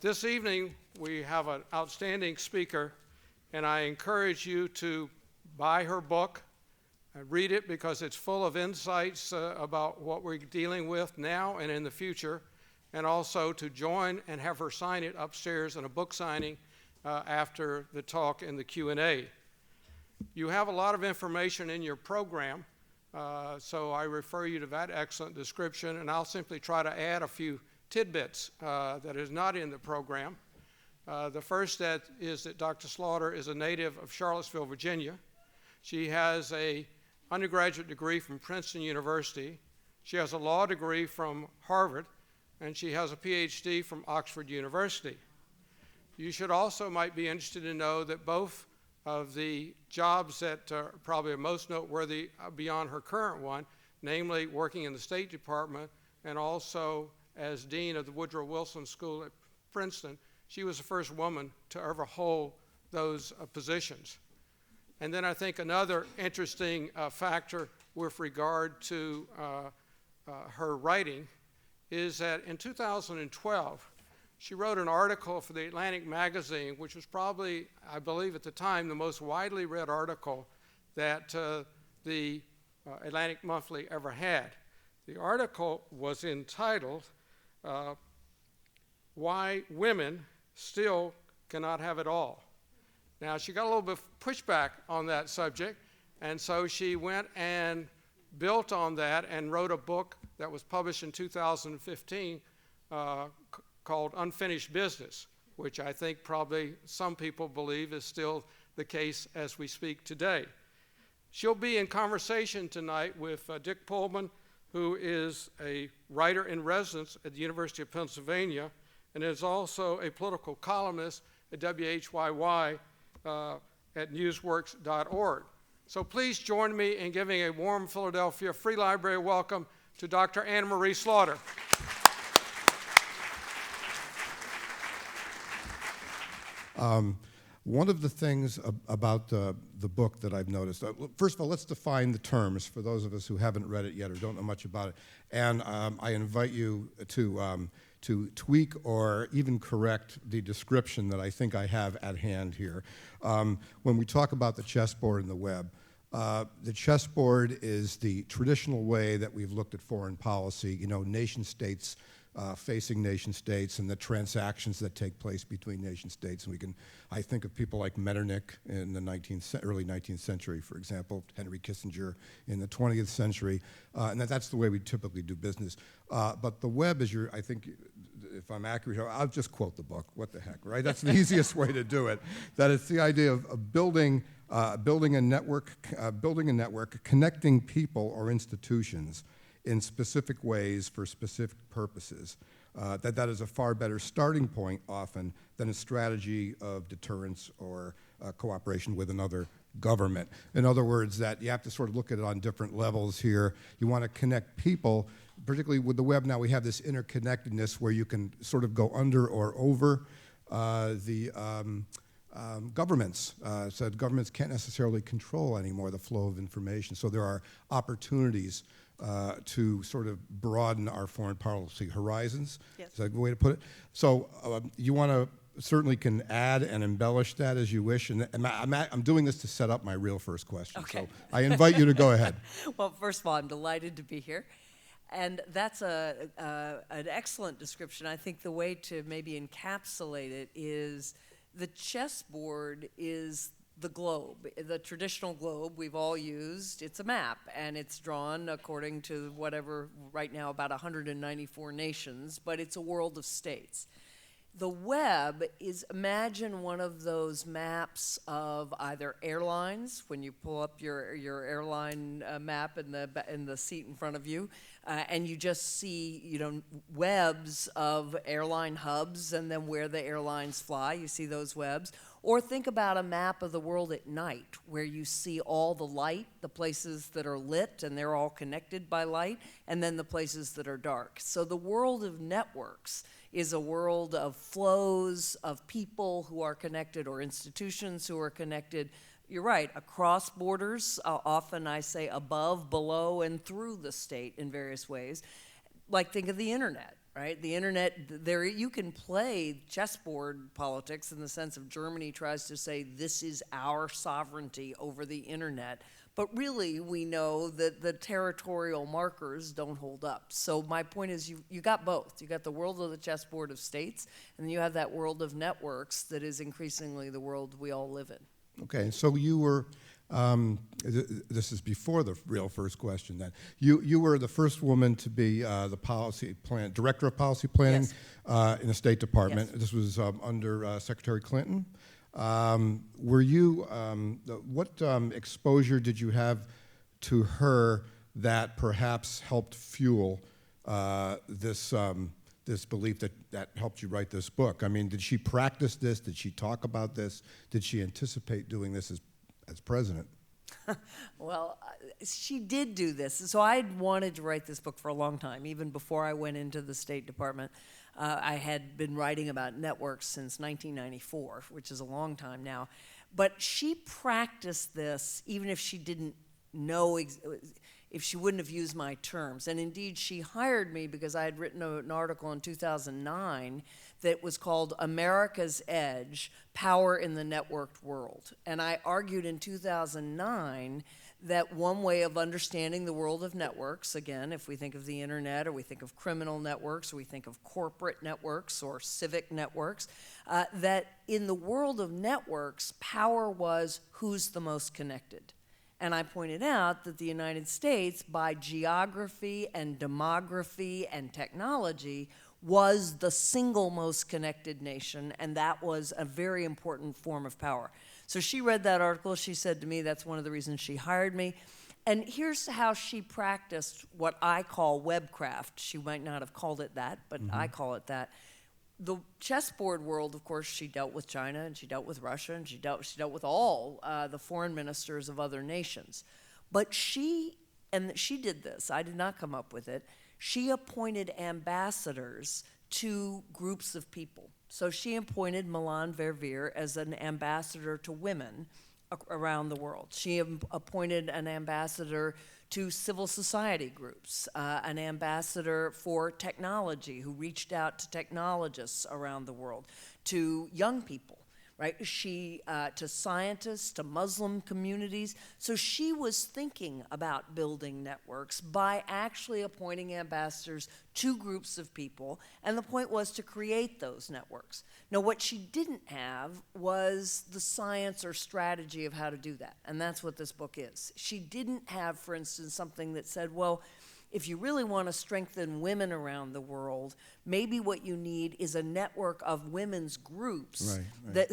This evening, we have an outstanding speaker, and I encourage you to buy her book, read it because it's full of insights about what we're dealing with now and in the future, and also to join and have her sign it upstairs in a book signing after the talk in the Q&A. You have a lot of information in your program, so I refer you to that excellent description, and I'll simply try to add a few tidbits that is not in the program. The first is that Dr. Slaughter is a native of Charlottesville, Virginia. She has an undergraduate degree from Princeton University. She has a law degree from Harvard, and she has a PhD from Oxford University. You should also might be interested to know that both of the jobs that probably are most noteworthy beyond her current one, namely working in the State Department and also as Dean of the Woodrow Wilson School at Princeton, she was the first woman to ever hold those positions. And then I think another interesting factor with regard to her writing is that in 2012, she wrote an article for the Atlantic magazine, which was probably, I believe at the time, the most widely read article that the Atlantic Monthly ever had. The article was entitled, Why Women Still Cannot Have It All. Now, she got a little bit of pushback on that subject, and so she went and built on that and wrote a book that was published in 2015 called Unfinished Business, which I think probably some people believe is still the case as we speak today. She'll be in conversation tonight with Dick Polman, who is a writer in residence at the University of Pennsylvania and is also a political columnist at WHYY at newsworks.org. So please join me in giving a warm Philadelphia Free Library welcome to Dr. Anna Marie Slaughter. One of the things about the book that I've noticed, first of all, let's define the terms for those of us who haven't read it yet or don't know much about it. And I invite you to tweak or even correct the description that I think I have at hand here. When we talk about the chessboard and the web, the chessboard is the traditional way that we've looked at foreign policy, nation states facing nation states and the transactions that take place between nation states. And I think of people like Metternich in the early 19th century, for example, Henry Kissinger in the 20th century, and that's the way we typically do business. But the web is I think, if I'm accurate, I'll just quote the book, what the heck, right? That's the easiest way to do it. That it's the idea of building a network, connecting people or institutions in specific ways for specific purposes. That is a far better starting point often than a strategy of deterrence or cooperation with another government. In other words, that you have to sort of look at it on different levels here. You want to connect people, particularly with the web now we have this interconnectedness where you can sort of go under or over the governments. So governments can't necessarily control anymore the flow of information. So there are opportunities to sort of broaden our foreign policy horizons. Yes. Is that a good way to put it? So you want to certainly can add and embellish that as you wish. And I'm doing this to set up my real first question. Okay. So I invite you to go ahead. Well, first of all, I'm delighted to be here. And that's an excellent description. I think the way to maybe encapsulate it is the chessboard is the globe, the traditional globe we've all used. It's a map, and it's drawn according to whatever, right now about 194 nations, but it's a world of states. The web is, imagine one of those maps of either airlines, when you pull up your airline map in the seat in front of you, and you just see, webs of airline hubs and then where the airlines fly, you see those webs. Or think about a map of the world at night, where you see all the light, the places that are lit and they're all connected by light, and then the places that are dark. So the world of networks is a world of flows of people who are connected or institutions who are connected. You're right, across borders, often I say above, below, and through the state in various ways. Like think of the internet, right? The internet, there you can play chessboard politics in the sense of Germany tries to say this is our sovereignty over the internet, but really we know that the territorial markers don't hold up. So my point is you got both. You got the world of the chessboard of states, and then you have that world of networks that is increasingly the world we all live in. Okay, so you were, this is before the real first question then. You were the first woman to be the director of policy planning Yes. in the State Department. Yes. This was under Secretary Clinton. Were you, what exposure did you have to her that perhaps helped fuel this belief that helped you write this book? I mean, did she practice this? Did she talk about this? Did she anticipate doing this as president? Well, she did do this. So I had wanted to write this book for a long time, even before I went into the State Department. I had been writing about networks since 1994, which is a long time now. But she practiced this even if she didn't know, if she wouldn't have used my terms. And indeed, she hired me because I had written an article in 2009 that was called America's Edge, Power in the Networked World. And I argued in 2009 that one way of understanding the world of networks, again, if we think of the internet or we think of criminal networks or we think of corporate networks or civic networks, that in the world of networks, power was who's the most connected. And I pointed out that the United States, by geography and demography and technology, was the single most connected nation, and that was a very important form of power. So she read that article. She said to me that's one of the reasons she hired me. And here's how she practiced what I call webcraft. She might not have called it that, but I call it that. The chessboard world, of course, she dealt with China, and she dealt with Russia, and she dealt with all the foreign ministers of other nations. But she did this. I did not come up with it. She appointed ambassadors to groups of people. So she appointed Milan Verveer as an ambassador to women around the world. She appointed an ambassador to civil society groups, an ambassador for technology who reached out to technologists around the world, to young people, right? She, to scientists, to Muslim communities. So she was thinking about building networks by actually appointing ambassadors to groups of people, and the point was to create those networks. Now, what she didn't have was the science or strategy of how to do that, and that's what this book is. She didn't have, for instance, something that said, well, if you really want to strengthen women around the world, maybe what you need is a network of women's groups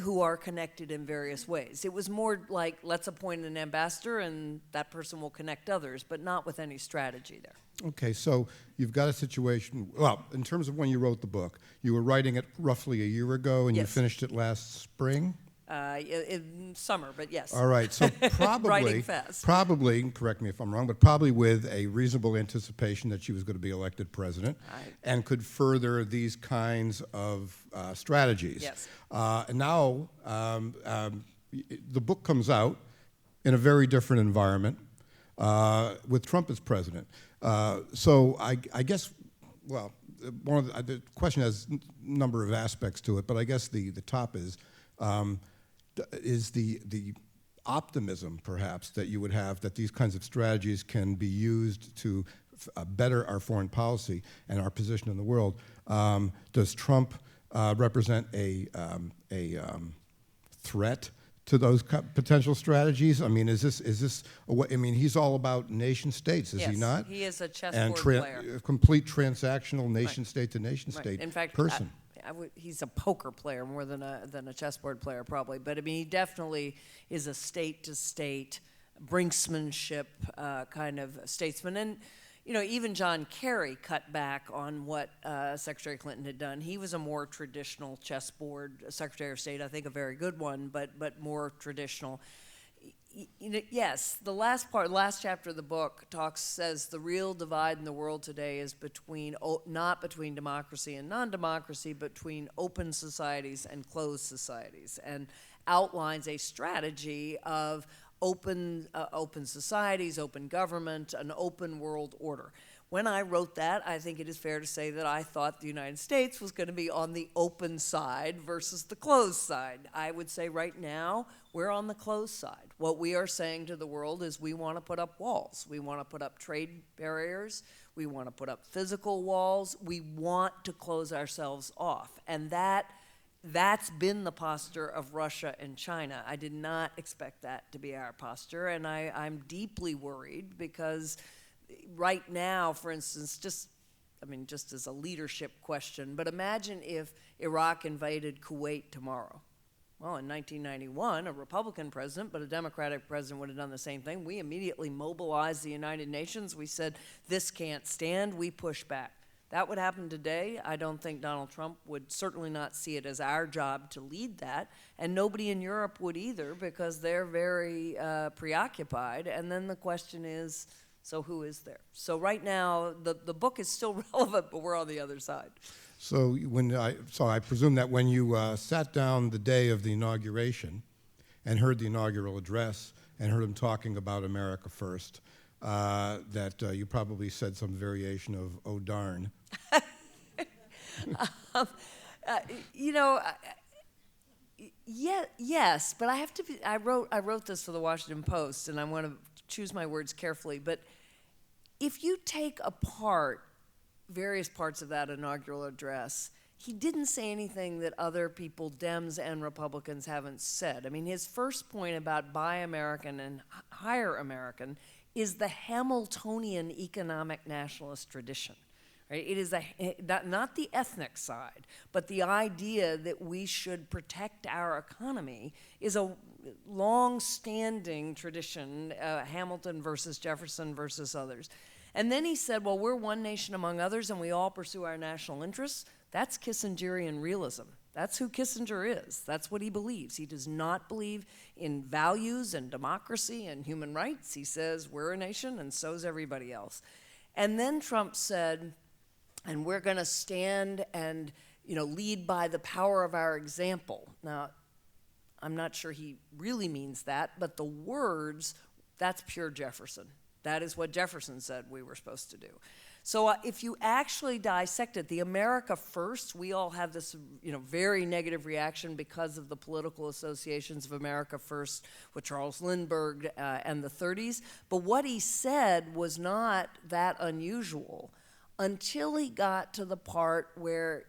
who are connected in various ways. It was more like, let's appoint an ambassador and that person will connect others, but not with any strategy there. Okay, so you've got a situation, well, in terms of when you wrote the book, you were writing it roughly a year ago and you Yes. finished it last spring? In summer, but yes. All right, so Writing fast. probably, correct me if I'm wrong, but probably with a reasonable anticipation that she was going to be elected president and could further these kinds of strategies. Yes. And now the book comes out in a very different environment with Trump as president. So I guess, well, one of the question has a number of aspects to it, but I guess the top is the optimism, perhaps, that you would have that these kinds of strategies can be used to better our foreign policy and our position in the world. Does Trump represent a threat to those potential strategies? I mean, is this? I mean, he's all about nation states, is he not? He is a chessboard And player. a complete transactional nation state to nation Right. state In fact, person. he's a poker player more than a chessboard player, probably. But I mean, he definitely is a state-to-state brinksmanship kind of statesman. And you know, even John Kerry cut back on what Secretary Clinton had done. He was a more traditional chessboard Secretary of State, I think a very good one, but more traditional. You know, yes, the last chapter of the book says the real divide in the world today is not between democracy and non-democracy, but between open societies and closed societies, and outlines a strategy of open societies, open government, an open world order. when I wrote that, I think it is fair to say that I thought the United States was going to be on the open side versus the closed side. I would say right now, we're on the closed side. What we are saying to the world is we want to put up walls. We want to put up trade barriers. We want to put up physical walls. We want to close ourselves off. And that's been the posture of Russia and China. I did not expect that to be our posture, and I'm deeply worried because right now, for instance, just as a leadership question, but imagine if Iraq invaded Kuwait tomorrow. Well, in 1991, a Republican president, but a Democratic president would have done the same thing. We immediately mobilized the United Nations. We said, this can't stand. We push back. That would happen today. I don't think Donald Trump would certainly not see it as our job to lead that, and nobody in Europe would either because they're very preoccupied. And then the question is, so who is there? So right now, the book is still relevant, but we're on the other side. So I presume that when you sat down the day of the inauguration and heard the inaugural address and heard him talking about America first, that you probably said some variation of "oh darn." Yes, but I have to be. I wrote this for the Washington Post, and I want to choose my words carefully. But if you take apart various parts of that inaugural address, he didn't say anything that other people, Dems and Republicans, haven't said. I mean, his first point about Buy American and Hire American is the Hamiltonian economic nationalist tradition. Right? It is not the ethnic side, but the idea that we should protect our economy is a long-standing tradition, Hamilton versus Jefferson versus others. And then he said, well, we're one nation among others, and we all pursue our national interests. That's Kissingerian realism. That's who Kissinger is. That's what he believes. He does not believe in values and democracy and human rights. He says, we're a nation, and so's everybody else. And then Trump said, and we're going to stand and lead by the power of our example. Now, I'm not sure he really means that, but the words, that's pure Jefferson. That is what Jefferson said we were supposed to do. So if you actually dissect it, the America First, we all have this very negative reaction because of the political associations of America First with Charles Lindbergh and the 30s. But what he said was not that unusual until he got to the part where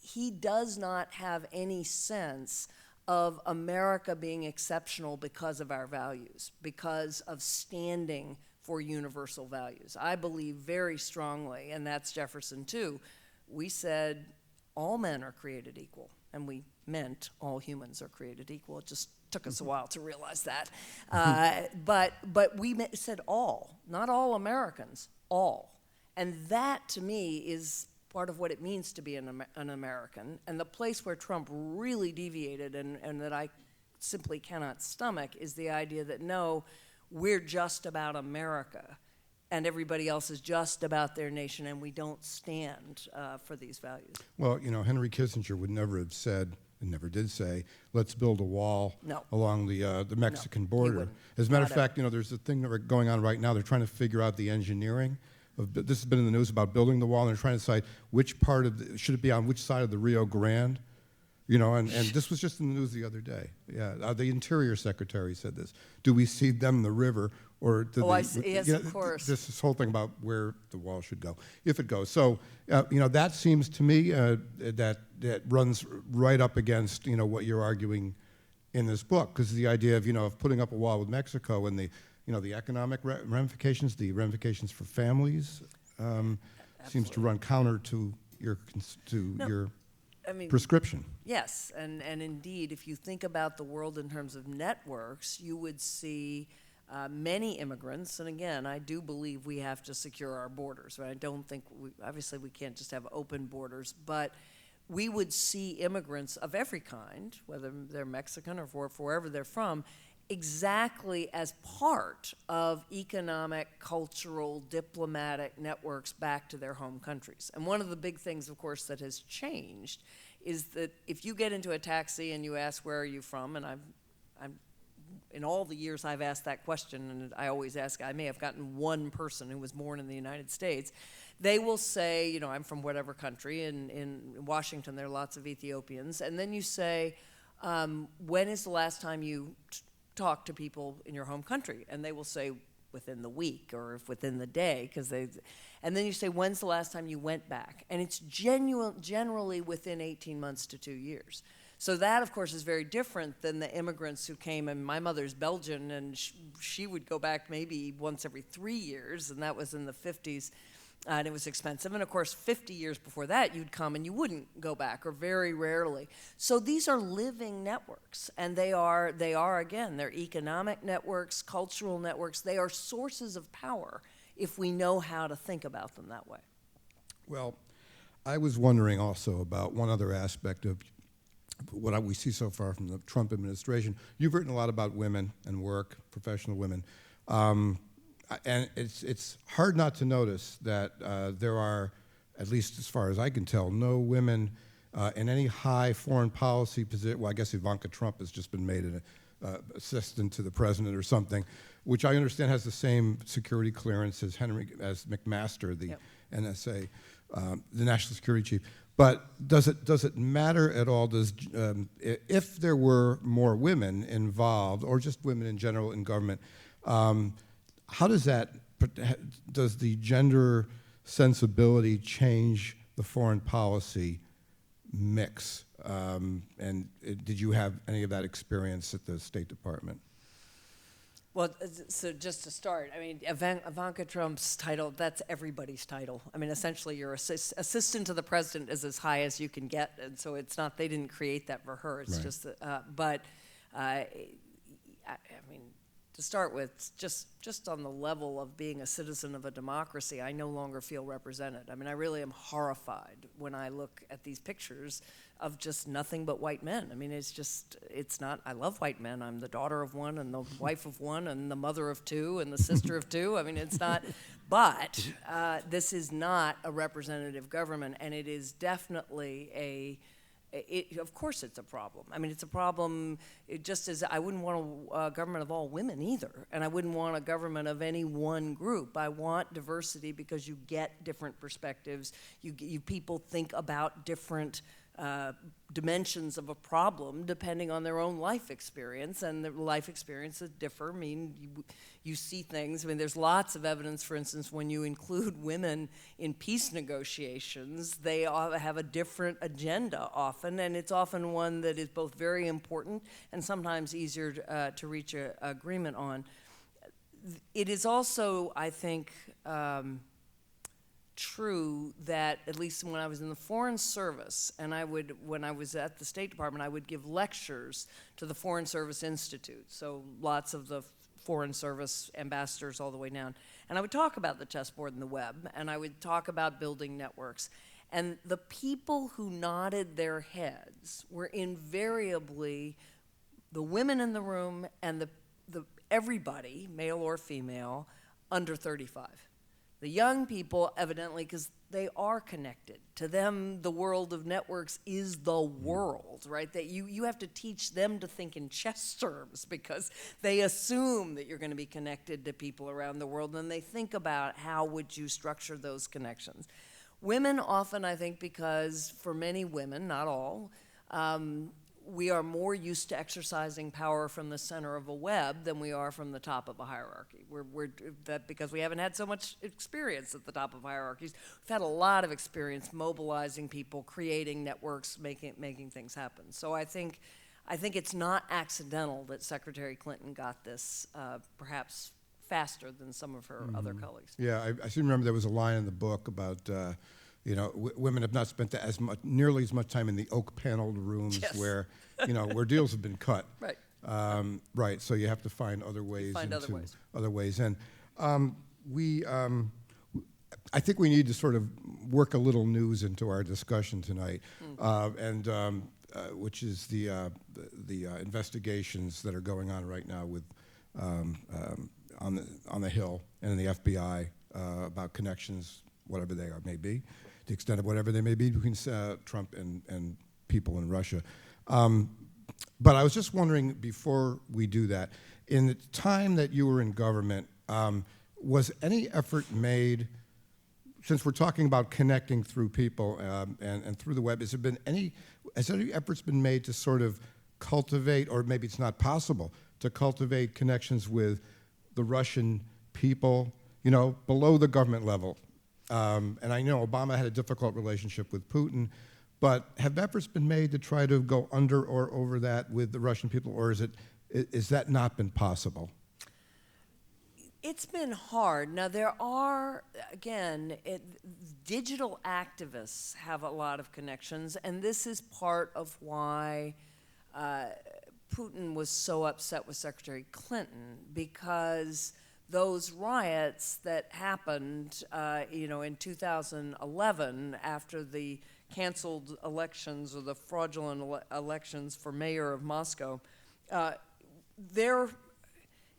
he does not have any sense of America being exceptional because of our values, because of standing for universal values. I believe very strongly, and that's Jefferson too, we said all men are created equal, and we meant all humans are created equal. It just took us a while to realize that. But we said all, not all Americans, all. And that, to me, is part of what it means to be an American. And the place where Trump really deviated and that I simply cannot stomach is the idea that, no, we're just about America, and everybody else is just about their nation, and we don't stand for these values. Well, Henry Kissinger would never have said, and never did say, let's build a wall along the Mexican border. As a matter of fact, there's a thing going on right now. They're trying to figure out the engineering. This has been in the news about building the wall, and they're trying to decide which part of should it be on which side of the Rio Grande, and this was just in the news the other day. Yeah, the Interior Secretary said this. Do we cede them the river, or do I see. Yes, of course. This whole thing about where the wall should go, if it goes. So, that seems to me that runs right up against what you're arguing in this book, because the idea of putting up a wall with Mexico and the economic ramifications, the ramifications for families, seems to run counter to your prescription. Yes, and indeed, if you think about the world in terms of networks, you would see many immigrants, and again, I do believe we have to secure our borders. Right? I don't think, obviously we can't just have open borders, but we would see immigrants of every kind, whether they're Mexican or for wherever they're from, exactly as part of economic, cultural, diplomatic networks back to their home countries. And one of the big things, of course, that has changed is that if you get into a taxi and you ask, where are you from? And in all the years I've asked that question, and I always ask, I may have gotten one person who was born in the United States, they will say, you know, I'm from whatever country, and in Washington there are lots of Ethiopians, and then you say, when is the last time you talked to people in your home country? And they will say, within the week or if within the day, and then you say, when's the last time you went back? And it's generally within 18 months to 2 years. So that, of course, is very different than the immigrants who came, and my mother's Belgian, and she would go back maybe once every 3 years, and that was in the 50s, and it was expensive. And of course, 50 years before that, you'd come and you wouldn't go back, or very rarely. So these are living networks, and they are again, they're economic networks, cultural networks. They are sources of power if we know how to think about them that way. Well, I was wondering also about one other aspect of what we see so far from the Trump administration. You've written a lot about women and work, professional women. And it's hard not to notice that there are, at least as far as I can tell, no women in any high foreign policy position. Well, I guess Ivanka Trump has just been made an assistant to the president or something, which I understand has the same security clearance as McMaster, the NSA, the National Security Chief. But does it matter at all? If there were more women involved, or just women in general in government, how does the gender sensibility change the foreign policy mix? And did you have any of that experience at the State Department? Well, so just to start, I mean, Ivanka Trump's title, that's everybody's title. I mean, essentially, your assistant to the president is as high as you can get, and so it's not, they didn't create that for her. It's just, I mean, to start with, just on the level of being a citizen of a democracy, I no longer feel represented. I mean, I really am horrified when I look at these pictures of just nothing but white men. I mean, it's not, I love white men. I'm the daughter of one and the wife of one and the mother of two and the sister of two. I mean, it's not, but this is not a representative government, and it is definitely of course it's a problem. I mean, it's a problem, just as I wouldn't want a government of all women either, and I wouldn't want a government of any one group. I want diversity because you get different perspectives. You people think about different dimensions of a problem depending on their own life experience, and the life experiences differ. I mean, you see things. I mean, there's lots of evidence, for instance, when you include women in peace negotiations, they have a different agenda often, and it's often one that is both very important and sometimes easier to reach an agreement on. It is also, I think, true that, at least when I was in the Foreign Service, and when I was at the State Department, I would give lectures to the Foreign Service Institute, so lots of the Foreign Service ambassadors all the way down. And I would talk about the chessboard and the web, and I would talk about building networks. And the people who nodded their heads were invariably the women in the room and the everybody, male or female, under 35. The young people, evidently, because they are connected. To them, the world of networks is the world, right? That you have to teach them to think in chess terms, because they assume that you're going to be connected to people around the world, and they think about how would you structure those connections. Women often, I think, because for many women, not all, we are more used to exercising power from the center of a web than we are from the top of a hierarchy. Because we haven't had so much experience at the top of hierarchies. We've had a lot of experience mobilizing people, creating networks, making things happen. So I think it's not accidental that Secretary Clinton got this perhaps faster than some of her other colleagues. Yeah, I seem to remember there was a line in the book about women have not spent nearly as much time in the oak-paneled rooms where deals have been cut. Right. Right. So you have to find other ways. Other ways in. I think we need to sort of work a little news into our discussion tonight, which is the investigations that are going on right now with on the Hill and in the FBI about connections, whatever they may be, the extent of whatever they may be between Trump and people in Russia. But I was just wondering, before we do that, in the time that you were in government, was any effort made, since we're talking about connecting through people and through the web, has any efforts been made to sort of cultivate, or maybe it's not possible, to cultivate connections with the Russian people, below the government level? And I know Obama had a difficult relationship with Putin, but have efforts been made to try to go under or over that with the Russian people, or is that not been possible? It's been hard. Now, there are, again, digital activists have a lot of connections, and this is part of why Putin was so upset with Secretary Clinton, because those riots that happened, in 2011 after the canceled elections or the fraudulent elections for mayor of Moscow,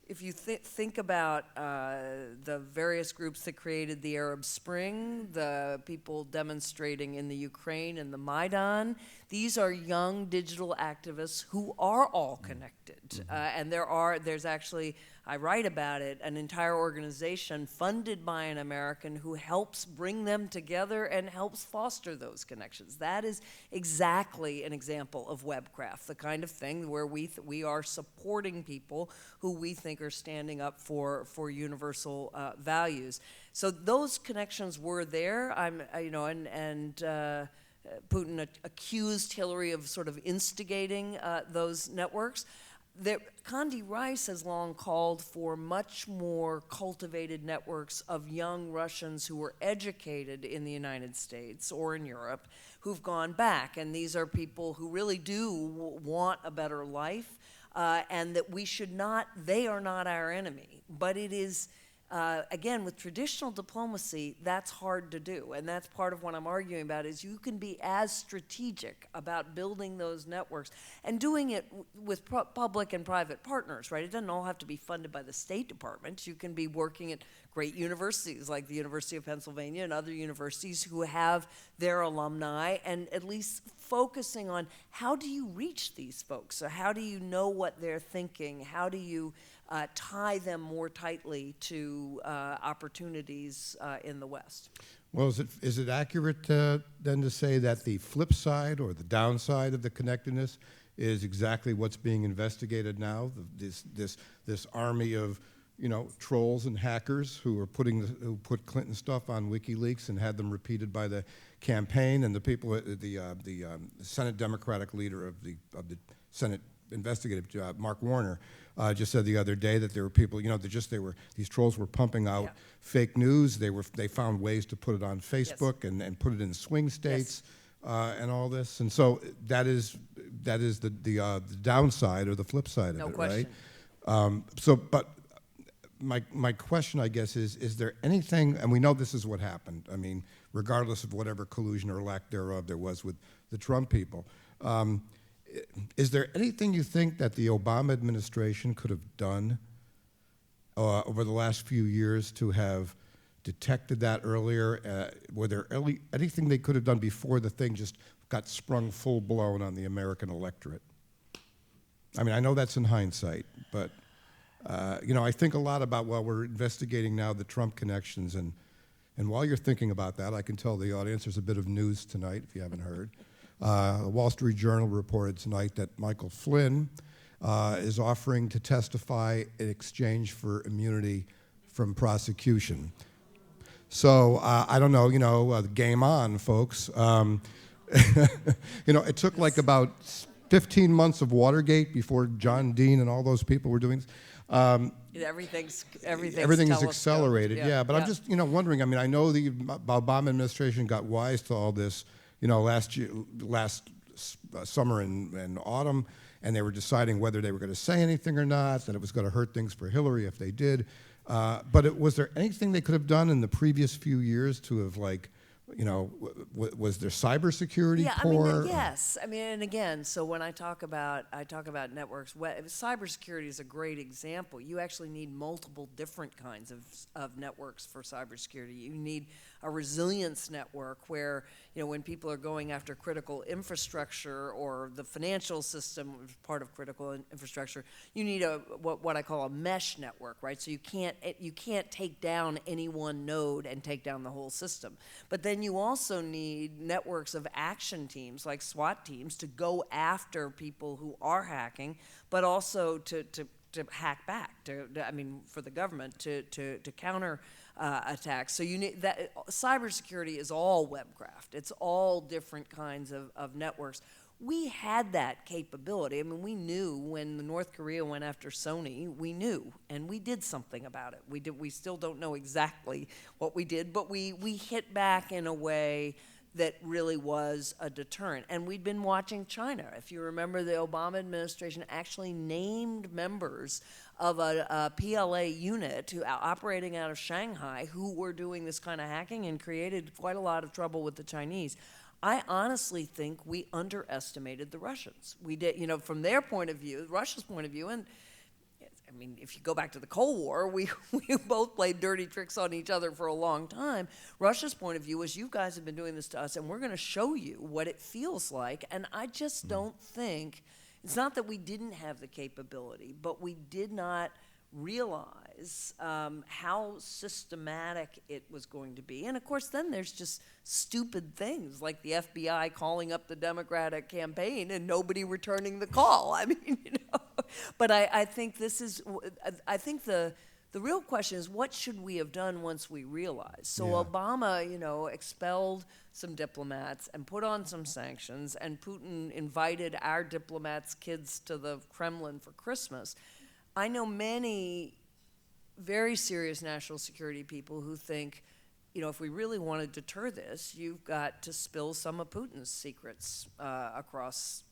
if you think about the various groups that created the Arab Spring, the people demonstrating in the Ukraine and the Maidan, these are young digital activists who are all connected. And there's actually, I write about it, an entire organization funded by an American who helps bring them together and helps foster those connections. That is exactly an example of webcraft, the kind of thing where we are supporting people who we think are standing up for universal values. So those connections were there. Putin accused Hillary of sort of instigating those networks. Condi Rice has long called for much more cultivated networks of young Russians who were educated in the United States or in Europe who've gone back. And these are people who really do want a better life, and that they are not our enemy. But it is, again, with traditional diplomacy, that's hard to do. And that's part of what I'm arguing about, is you can be as strategic about building those networks and doing it with public and private partners, right? It doesn't all have to be funded by the State Department. You can be working at great universities like the University of Pennsylvania and other universities who have their alumni, and at least focusing on how do you reach these folks? So how do you know what they're thinking? How do you tie them more tightly to opportunities in the West? Well, is it accurate then to say that the flip side or the downside of the connectedness is exactly what's being investigated now? This army of trolls and hackers who put Clinton stuff on WikiLeaks and had them repeated by the campaign, and the people, the Senate Democratic leader of the Senate investigative Mark Warner just said the other day that there were people, these trolls were pumping out fake news. They found ways to put it on Facebook and put it in swing states and all this. And so that is the downside or the flip side of it, question. Right? But my question, I guess, is there anything, and we know this is what happened, I mean, regardless of whatever collusion or lack thereof there was with the Trump people, is there anything you think that the Obama administration could have done over the last few years to have detected that earlier? Were there anything they could have done before the thing just got sprung full-blown on the American electorate? I mean, I know that's in hindsight, but I think a lot about, we're investigating now the Trump connections, and while you're thinking about that, I can tell the audience there's a bit of news tonight, if you haven't heard. The Wall Street Journal reported tonight that Michael Flynn is offering to testify in exchange for immunity from prosecution. So I don't know, game on, folks. It took like about 15 months of Watergate before John Dean and all those people were doing this. Everything's accelerated, yeah. But I'm just, wondering. I mean, I know the Obama administration got wise to all this, last summer and autumn, and they were deciding whether they were going to say anything or not. That it was going to hurt things for Hillary if they did. But was there anything they could have done in the previous few years to have, was there cybersecurity poor? Yes. I mean, and again, so when I talk about networks, cybersecurity is a great example. You actually need multiple different kinds of networks for cybersecurity. You need a resilience network where, when people are going after critical infrastructure or the financial system is part of critical infrastructure, you need what I call a mesh network, right? So you can't take down any one node and take down the whole system. But then you also need networks of action teams like SWAT teams to go after people who are hacking, but also to hack back, for the government to counter attacks. So you need that. Cybersecurity is all webcraft. It's all different kinds of networks. We had that capability. We knew when North Korea went after Sony, we knew, and we did something about it. We still don't know exactly what we did, but we hit back in a way that really was a deterrent. And we'd been watching China. If you remember, the Obama administration actually named members of a PLA unit operating out of Shanghai who were doing this kind of hacking and created quite a lot of trouble with the Chinese. I honestly think we underestimated the Russians. We did, from their point of view, Russia's point of view, and if you go back to the Cold War, we both played dirty tricks on each other for a long time. Russia's point of view was, you guys have been doing this to us, and we're going to show you what it feels like. And I just don't think, it's not that we didn't have the capability, but we did not realize how systematic it was going to be. And of course, then there's just stupid things like the FBI calling up the Democratic campaign and nobody returning the call. But I think the real question is, what should we have done once we realized? So Yeah. Obama, expelled some diplomats and put on some sanctions, and Putin invited our diplomats' kids to the Kremlin for Christmas. I know many very serious national security people who think, if we really want to deter this, you've got to spill some of Putin's secrets across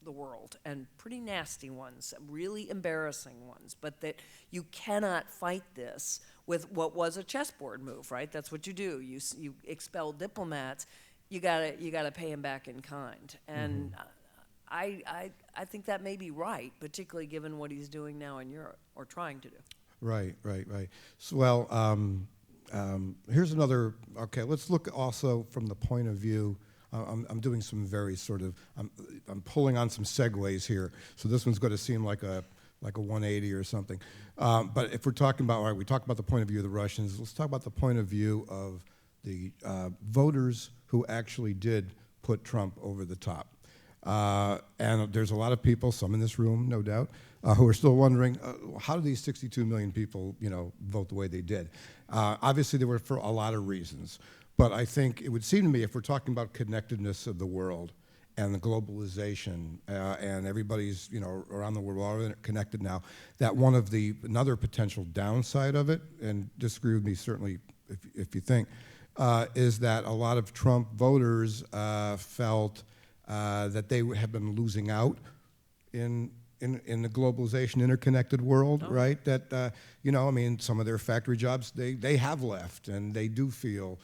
the world, and pretty nasty ones, really embarrassing ones, but that you cannot fight this with what was a chessboard move, right? That's what you do. You expel diplomats, you gotta pay them back in kind. And I think that may be right, particularly given what he's doing now in Europe, or trying to do. Right. So, well, here's another. Okay, let's look also from the point of view. I'm doing some very sort of. I'm pulling on some segues here. So this one's going to seem like a 180 or something. But if we're talking about, all right, we talked about the point of view of the Russians. Let's talk about the point of view of the voters who actually did put Trump over the top. And there's a lot of people, some in this room, no doubt, who are still wondering, how do these 62 million people, vote the way they did? Obviously, they were for a lot of reasons. But I think it would seem to me, if we're talking about connectedness of the world and the globalization, and everybody's, around the world, we're all connected now, that another potential downside of it, and disagree with me certainly if you think, is that a lot of Trump voters felt that they have been losing out in the globalization, interconnected world, right? That, some of their factory jobs, they have left, and they did feel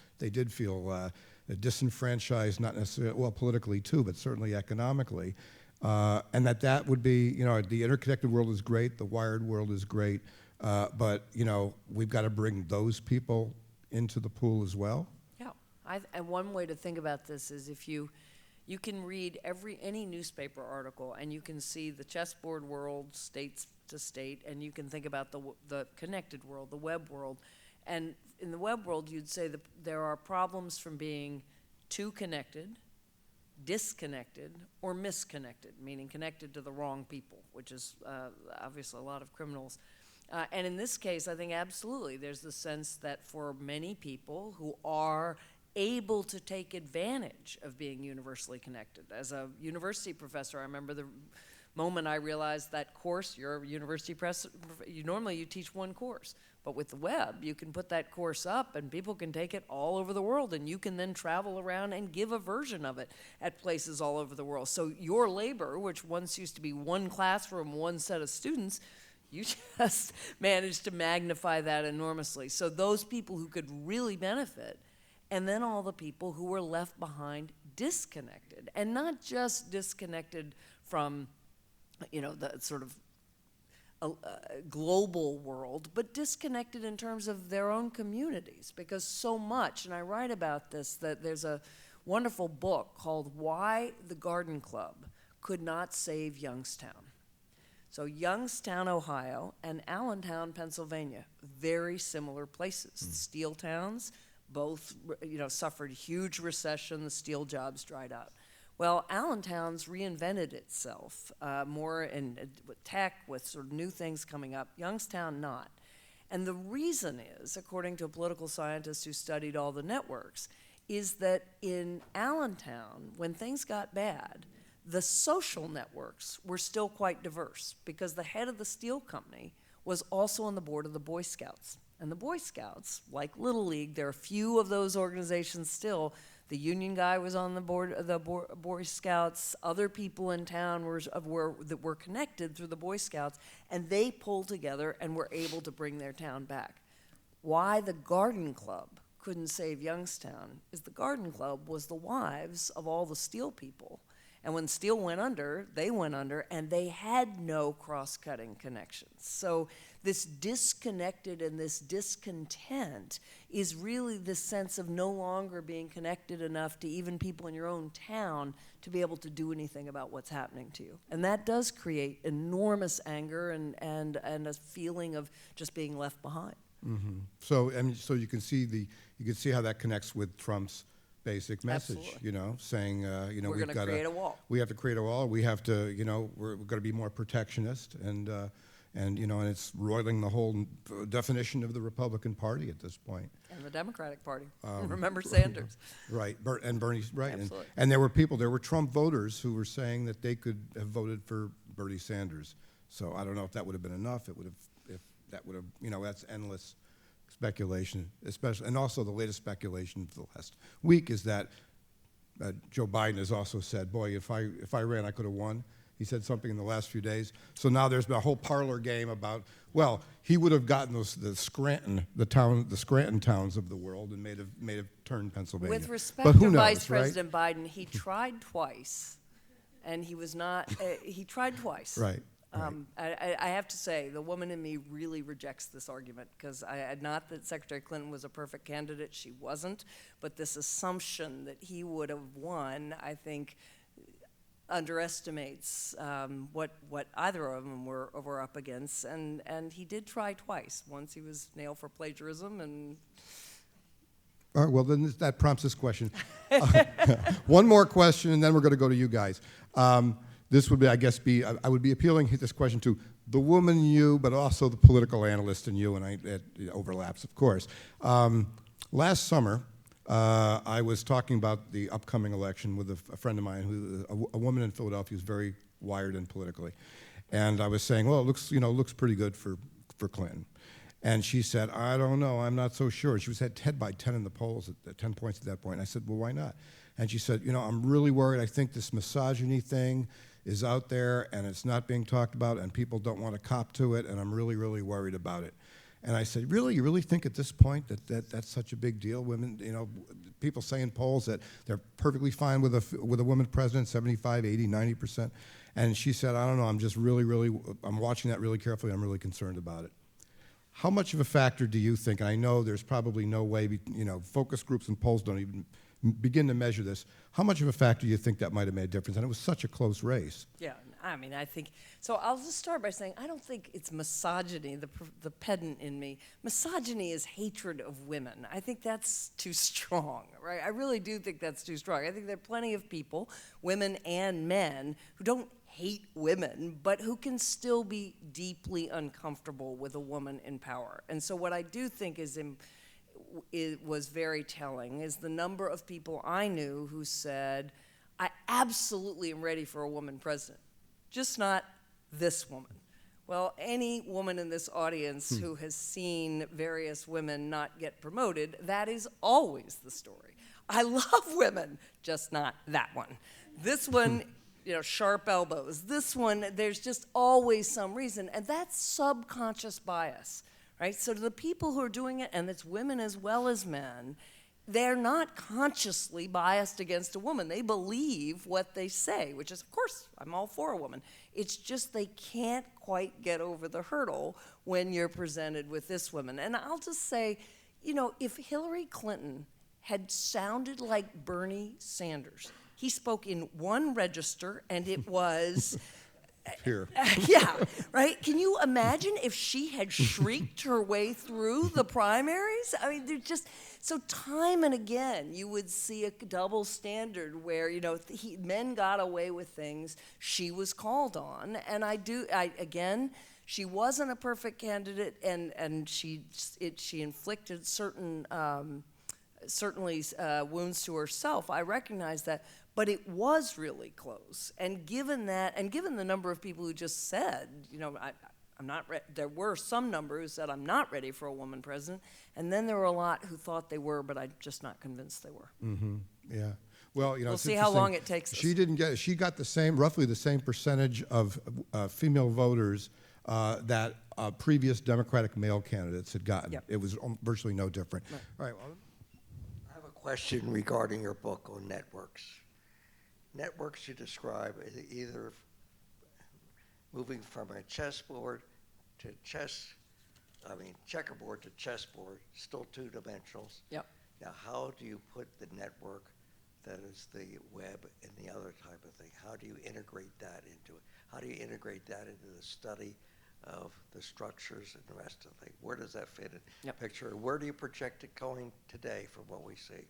disenfranchised, not necessarily, politically too, but certainly economically. And that would be, the interconnected world is great, the wired world is great, but, we've got to bring those people into the pool as well. Yeah, and one way to think about this is, if you can read any newspaper article, and you can see the chessboard world, states to state, and you can think about the connected world, the web world. And in the web world, you'd say that there are problems from being too connected, disconnected, or misconnected, meaning connected to the wrong people, which is obviously a lot of criminals. And in this case, I think absolutely there's the sense that for many people who are able to take advantage of being universally connected. As a university professor, I remember the moment I realized that course, you're a university professor, normally you teach one course, but with the web, you can put that course up and people can take it all over the world, and you can then travel around and give a version of it at places all over the world. So your labor, which once used to be one classroom, one set of students, you just managed to magnify that enormously. So those people who could really benefit, and then all the people who were left behind disconnected, and not just disconnected from, the sort of global world, but disconnected in terms of their own communities, because so much, and I write about this, that there's a wonderful book called Why the Garden Club Could Not Save Youngstown. So Youngstown, Ohio, and Allentown, Pennsylvania, very similar places. Steel towns, both suffered huge recession, the steel jobs dried up. Well, Allentown's reinvented itself more with tech, with sort of new things coming up. Youngstown not. And the reason is, according to a political scientist who studied all the networks, is that in Allentown, when things got bad, the social networks were still quite diverse, because the head of the steel company was also on the board of the Boy Scouts. And the Boy Scouts, like Little League, there are a few of those organizations still. The union guy was on the board of the Boy Scouts. Other people in town that were connected through the Boy Scouts, and they pulled together and were able to bring their town back. Why the Garden Club couldn't save Youngstown is the Garden Club was the wives of all the steel people. And when steel went under, and they had no cross-cutting connections. So this disconnected and this discontent is really this sense of no longer being connected enough to even people in your own town to be able to do anything about what's happening to you. And that does create enormous anger and a feeling of just being left behind. Mm-hmm. So you can see how that connects with Trump's basic message. Absolutely. Saying We're going to create a wall. We have to create a wall. We have to we're going to be more protectionist, and it's roiling the whole definition of the Republican Party at this point. And the Democratic Party. Remember Sanders. Right, and Bernie, right. Absolutely. And there were Trump voters who were saying that they could have voted for Bernie Sanders. So I don't know if that would have been enough. That's endless speculation, especially, and also the latest speculation for the last week is that Joe Biden has also said, boy, if I ran, I could have won. He said something in the last few days. So now there's been a whole parlor game about, well, he would have gotten the Scranton towns of the world and may have turned Pennsylvania. With respect but who to knows, Vice right? President Biden, he tried twice, and he was not. He tried twice. Right. I have to say, the woman in me really rejects this argument, because not that Secretary Clinton was a perfect candidate, she wasn't, but this assumption that he would have won, I think, underestimates what either of them were up against, and he did try twice. Once he was nailed for plagiarism, and All right, well, then that prompts this question. One more question, and then we're going to go to you guys. This would be, I would be appealing this question to the woman you, but also the political analyst in you, and it overlaps, of course. Last summer, I was talking about the upcoming election with a friend of mine, a woman in Philadelphia who's very wired in politically, and I was saying, well, it looks pretty good for Clinton. And she said, I don't know, I'm not so sure. She was ahead by 10 in the polls, at 10 points at that point. And I said, well, why not? And she said, I'm really worried. I think this misogyny thing is out there, and it's not being talked about, and people don't want to cop to it, and I'm really, really worried about it. And I said, really? You really think at this point that's such a big deal? Women, people say in polls that they're perfectly fine with a woman president, 75, 80, 90%. And she said, I don't know, I'm just I'm watching that really carefully, I'm really concerned about it. How much of a factor do you think, and I know there's probably no way, focus groups and polls don't even begin to measure this, how much of a factor do you think that might have made a difference? And it was such a close race. yeah, I think, so I'll just start by saying I don't think it's misogyny, the pedant in me. Misogyny is hatred of women. I think that's too strong, right? I really do think that's too strong. I think there are plenty of people, women and men, who don't hate women, but who can still be deeply uncomfortable with a woman in power. And so what I do think was very telling is the number of people I knew who said, I absolutely am ready for a woman president, just not this woman. Well, any woman in this audience who has seen various women not get promoted, that is always the story. I love women, just not that one. This one, sharp elbows. This one, there's just always some reason, and that's subconscious bias, right? So to the people who are doing it, and it's women as well as men, they're not consciously biased against a woman. They believe what they say, which is, of course, I'm all for a woman. It's just they can't quite get over the hurdle when you're presented with this woman. And I'll just say, you know, if Hillary Clinton had sounded like Bernie Sanders, he spoke in one register, and it was... Here. Yeah, right? Can you imagine if she had shrieked her way through the primaries? I mean, they're just... So time and again, you would see a double standard where, you know, men got away with things, she was called on, and again, she wasn't a perfect candidate, and she inflicted certain, certainly wounds to herself. I recognize that, but it was really close. And given that, and given the number of people who just said, you know, I'm not. There were some number who said I'm not ready for a woman president, and then there were a lot who thought they were, but I'm just not convinced they were. Mm-hmm. Yeah. Well, you know, we'll it's see how interesting. long it takes us. She didn't get. She got roughly the same percentage of female voters that previous Democratic male candidates had gotten. Yep. It was virtually no different. Right. All right. Well, I have a question regarding your book on networks. Networks you describe as either moving from a chessboard to checkerboard to chessboard, still two dimensionals. Yep. Now, how do you put the network that is the web and the other type of thing? How do you integrate that into it? How do you integrate that into the study of the structures and the rest of the thing? Where does that fit in the picture? Where do you project it going today from what we see?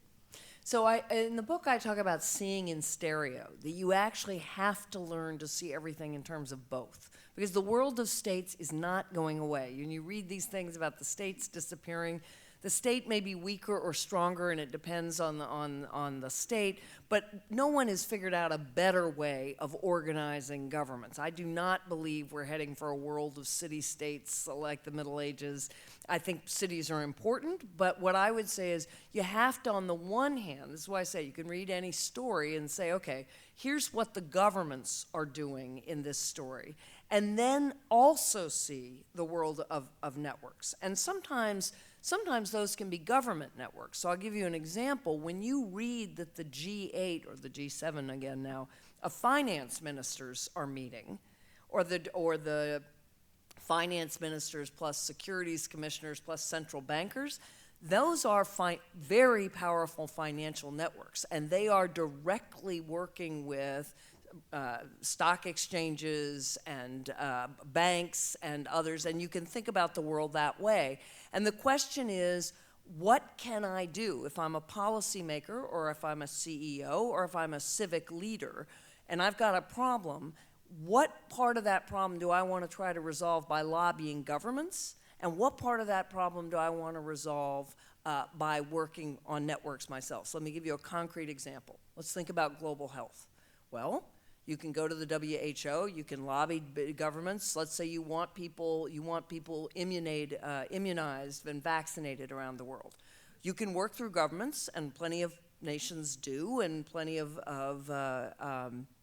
So in the book, I talk about seeing in stereo, that you actually have to learn to see everything in terms of both. Because the world of states is not going away. When you read these things about the states disappearing, the state may be weaker or stronger, and it depends on the state, but no one has figured out a better way of organizing governments. I do not believe we're heading for a world of city-states like the Middle Ages. I think cities are important, but what I would say is you have to, on the one hand, this is why I say you can read any story and say, okay, here's what the governments are doing in this story, and then also see the world of networks. And sometimes those can be government networks. So I'll give you an example. When you read that the G8, or the G7 again now, of finance ministers are meeting, or the finance ministers plus securities commissioners plus central bankers, those are very powerful financial networks, and they are directly working with stock exchanges and banks and others, and you can think about the world that way. And the question is, what can I do if I'm a policymaker, or if I'm a CEO, or if I'm a civic leader, and I've got a problem? What part of that problem do I want to try to resolve by lobbying governments? And what part of that problem do I want to resolve by working on networks myself? So let me give you a concrete example. Let's think about global health. Well, you can go to the WHO, you can lobby governments. Let's say you want people immunized and vaccinated around the world. You can work through governments, and plenty of nations do, and plenty of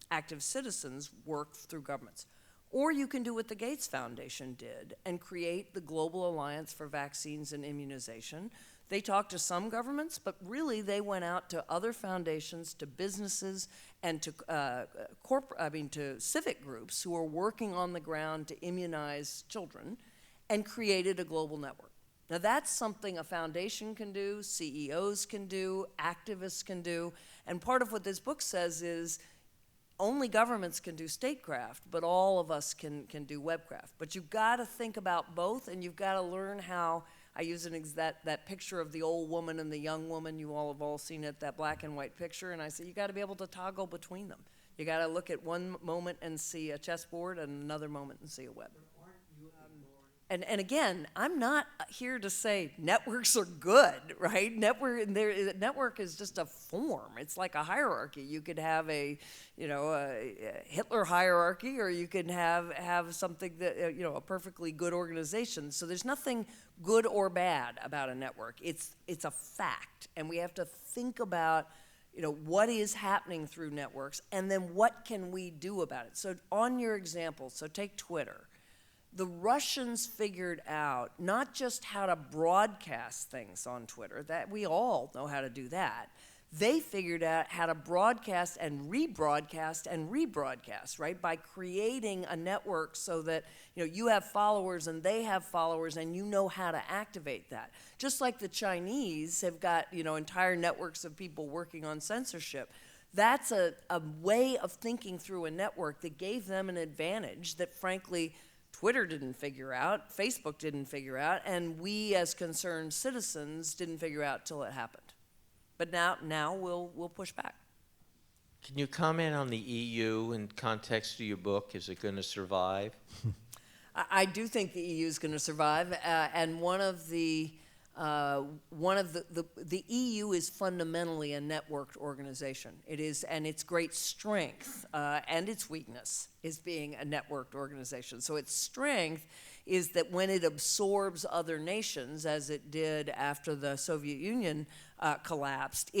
active citizens work through governments. Or you can do what the Gates Foundation did and create the Global Alliance for Vaccines and Immunization. They talked to some governments, but really they went out to other foundations, to businesses, and to to civic groups who are working on the ground to immunize children, and created a global network. Now that's something a foundation can do, CEOs can do, activists can do, and part of what this book says is only governments can do statecraft, but all of us can do webcraft. But you've got to think about both, and you've got to learn how. I use that picture of the old woman and the young woman. You all have all seen it, that black and white picture. And I say, you got to be able to toggle between them. You got to look at one moment and see a chessboard, and another moment and see a web. And again, I'm not here to say networks are good, right? Network is just a form. It's like a hierarchy. You could have a Hitler hierarchy, or you could have something that a perfectly good organization. So there's nothing good or bad about a network. It's a fact, and we have to think about what is happening through networks, and then what can we do about it. So on your example, so take Twitter. the Russians figured out not just how to broadcast things on Twitter, that we all know how to do that. They figured out how to broadcast and rebroadcast, right? By creating a network so that, you have followers and they have followers and you know how to activate that. Just like the Chinese have got, entire networks of people working on censorship. That's a way of thinking through a network that gave them an advantage that, frankly, Twitter didn't figure out, Facebook didn't figure out, and we as concerned citizens didn't figure out till it happened. But now we'll push back. Can you comment on the EU in context of your book? Is it going to survive? I do think the EU is going to survive, and the EU is fundamentally a networked organization. It is, and its great strength and its weakness is being a networked organization. So its strength is that when it absorbs other nations, as it did after the Soviet Union collapsed,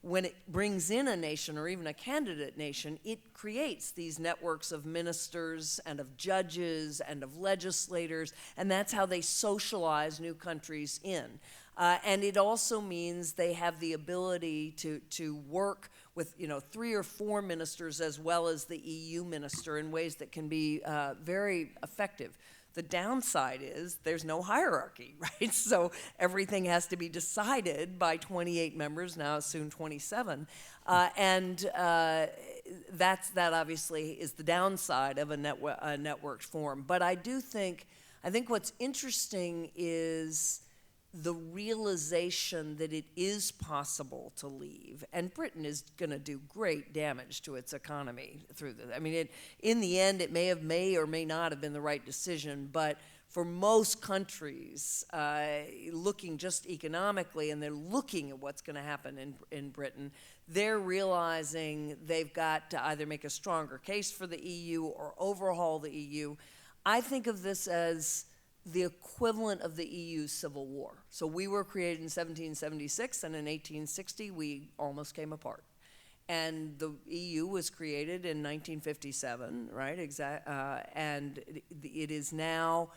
when it brings in a nation or even a candidate nation, it creates these networks of ministers and of judges and of legislators, and that's how they socialize new countries in. And it also means they have the ability to work with 3 or 4 ministers as well as the EU minister in ways that can be very effective. The downside is there's no hierarchy, right? So everything has to be decided by 28 members, now soon 27. That obviously is the downside of a networked form. But I think what's interesting is the realization that it is possible to leave, and Britain is going to do great damage to its economy through this. I mean, in the end, it may or may not have been the right decision, but for most countries, looking just economically, and they're looking at what's going to happen in Britain, they're realizing they've got to either make a stronger case for the EU or overhaul the EU. I think of this as the equivalent of the EU's Civil War. So we were created in 1776, and in 1860 we almost came apart. And the EU was created in 1957, right? And it is now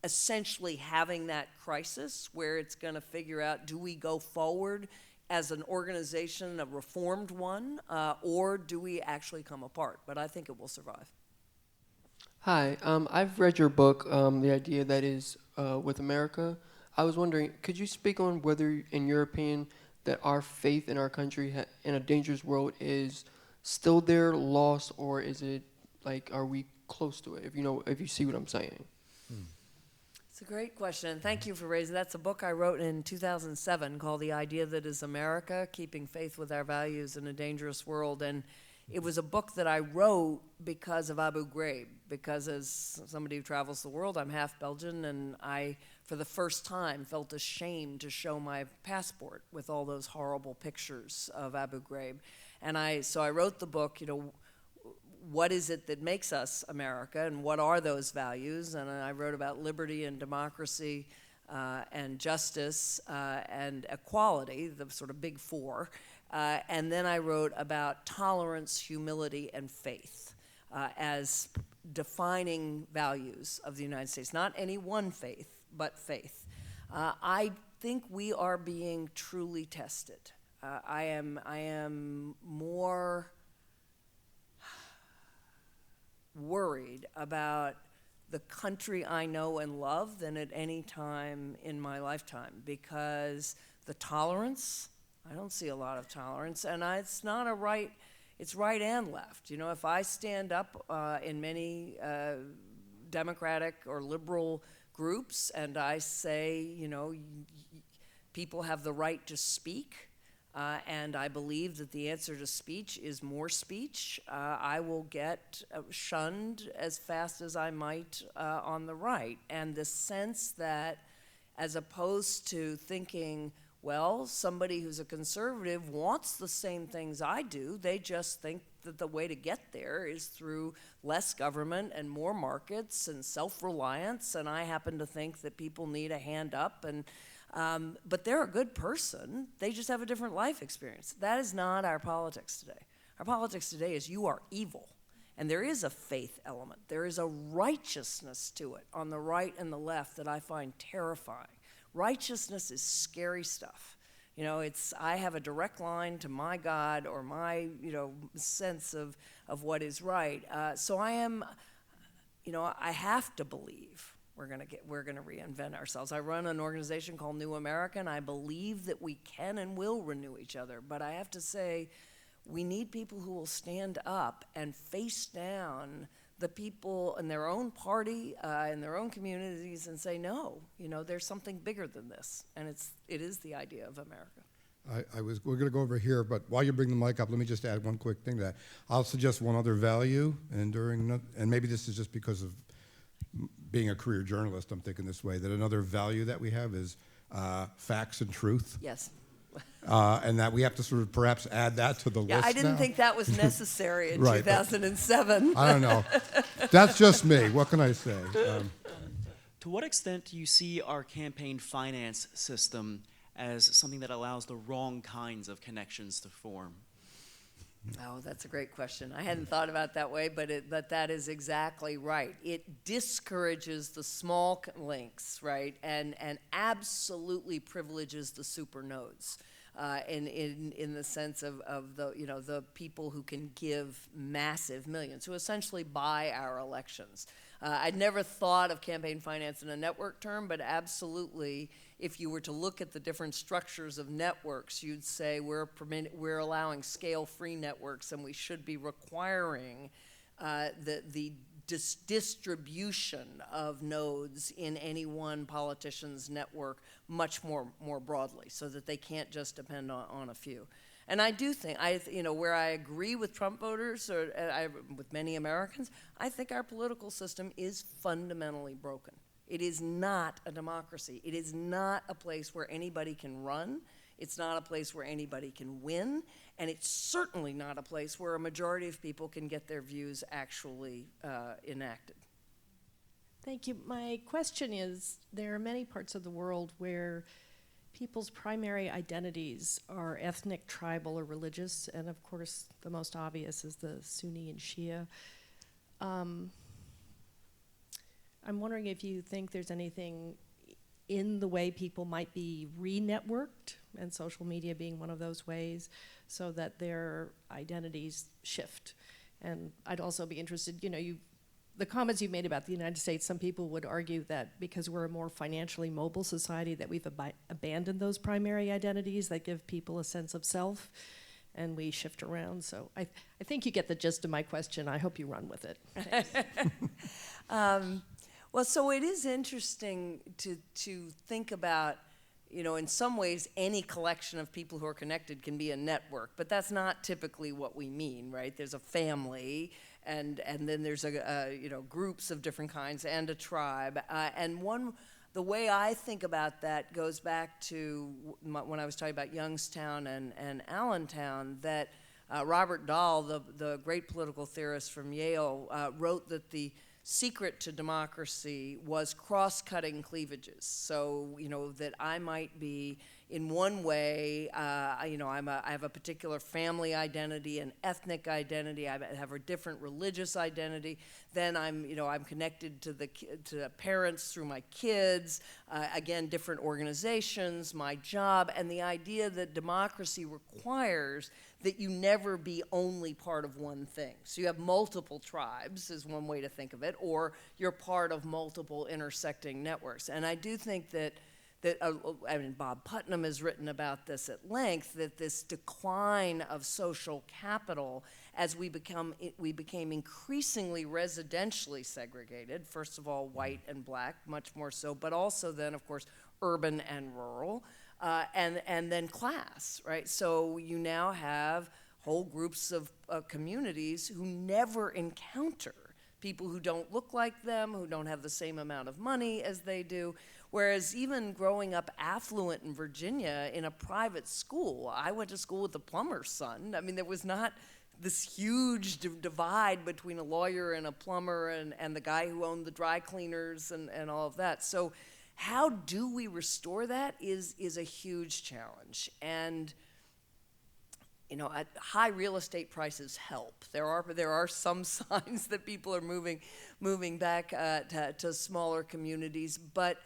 essentially having that crisis where it's going to figure out, do we go forward as an organization, a reformed one, or do we actually come apart? But I think it will survive. Hi, I've read your book, The Idea That Is with America. I was wondering, could you speak on whether, in your opinion, that our faith in our country in a dangerous world is still there, lost, or is it like, are we close to it? If you see what I'm saying. It's a great question, and thank you for raising that. That's a book I wrote in 2007 called The Idea That Is America, Keeping Faith with Our Values in a Dangerous World. And it was a book that I wrote because of Abu Ghraib, because as somebody who travels the world, I'm half Belgian, and I, for the first time, felt ashamed to show my passport with all those horrible pictures of Abu Ghraib. And so I wrote the book, what is it that makes us America, and what are those values? And I wrote about liberty and democracy and justice and equality, the sort of big 4. And then I wrote about tolerance, humility, and faith as defining values of the United States. Not any one faith, but faith. I think we are being truly tested. I am more worried about the country I know and love than at any time in my lifetime, because the tolerance, I don't see a lot of tolerance, and it's not it's right and left. If I stand up in many Democratic or liberal groups and I say, people have the right to speak, and I believe that the answer to speech is more speech, I will get shunned as fast as I might on the right. And the sense that, as opposed to thinking, well, somebody who's a conservative wants the same things I do, they just think that the way to get there is through less government and more markets and self-reliance, and I happen to think that people need a hand up, but they're a good person, they just have a different life experience. That is not our politics today. Our politics today is you are evil, And there is a faith element. There is a righteousness to it on the right and the left that I find terrifying. Righteousness is scary stuff. You know, I have a direct line to my God or my, sense of what is right. So I am, I have to believe we're going to reinvent ourselves. I run an organization called New America, and I believe that we can and will renew each other. But I have to say, we need people who will stand up and face down the people in their own party, in their own communities, and say, no, there's something bigger than this, and it is the idea of America. We're going to go over here, but while you bring the mic up, let me just add one quick thing to that. I'll suggest one other value, and maybe this is just because of being a career journalist, I'm thinking this way, that another value that we have is facts and truth. Yes. And that we have to sort of perhaps add that to the list. Yeah, I didn't now. think that was necessary in Right, 2007. I don't know. That's just me. What can I say? To what extent do you see our campaign finance system as something that allows the wrong kinds of connections to form? Oh, that's a great question. I hadn't thought about it that way, but that is exactly right. It discourages the small links, right, and absolutely privileges the super nodes, in the sense of the people who can give massive millions, who essentially buy our elections. I'd never thought of campaign finance in a network term, but absolutely, if you were to look at the different structures of networks, you'd say we're allowing scale-free networks, and we should be requiring the distribution of nodes in any one politician's network much more broadly, so that they can't just depend on a few. And I do think, where I agree with Trump voters or with many Americans, I think our political system is fundamentally broken. It is not a democracy. It is not a place where anybody can run. It's not a place where anybody can win. And it's certainly not a place where a majority of people can get their views actually enacted. Thank you. My question is, there are many parts of the world where people's primary identities are ethnic, tribal, or religious, and of course the most obvious is the Sunni and Shia. I'm wondering if you think there's anything in the way people might be re-networked, and social media being one of those ways, so that their identities shift. And I'd also be interested, the comments you've made about the United States, some people would argue that because we're a more financially mobile society that we've abandoned those primary identities that give people a sense of self, and we shift around. So I think you get the gist of my question. I hope you run with it. Well, so it is interesting to think about, in some ways any collection of people who are connected can be a network, but that's not typically what we mean, right? There's a family, and then there's groups of different kinds and a tribe. The way I think about that goes back to when I was talking about Youngstown and Allentown, that Robert Dahl, the great political theorist from Yale, wrote that the secret to democracy was cross-cutting cleavages. So, that I might be, in one way, I have a particular family identity, an ethnic identity, I have a different religious identity. Then I'm connected to parents through my kids, again, different organizations, my job, and the idea that democracy requires that you never be only part of one thing. So you have multiple tribes, is one way to think of it, or you're part of multiple intersecting networks. And I do think that Bob Putnam has written about this at length, that this decline of social capital as we became increasingly residentially segregated, first of all, white and black, much more so, but also then, of course, urban and rural, and then class, right? So you now have whole groups of communities who never encounter people who don't look like them, who don't have the same amount of money as they do. Whereas even growing up affluent in Virginia in a private school, I went to school with a plumber's son. I mean, there was not this huge divide between a lawyer and a plumber and the guy who owned the dry cleaners and all of that. So how do we restore that is a huge challenge. And high real estate prices help. There are some signs that people are moving back to smaller communities, but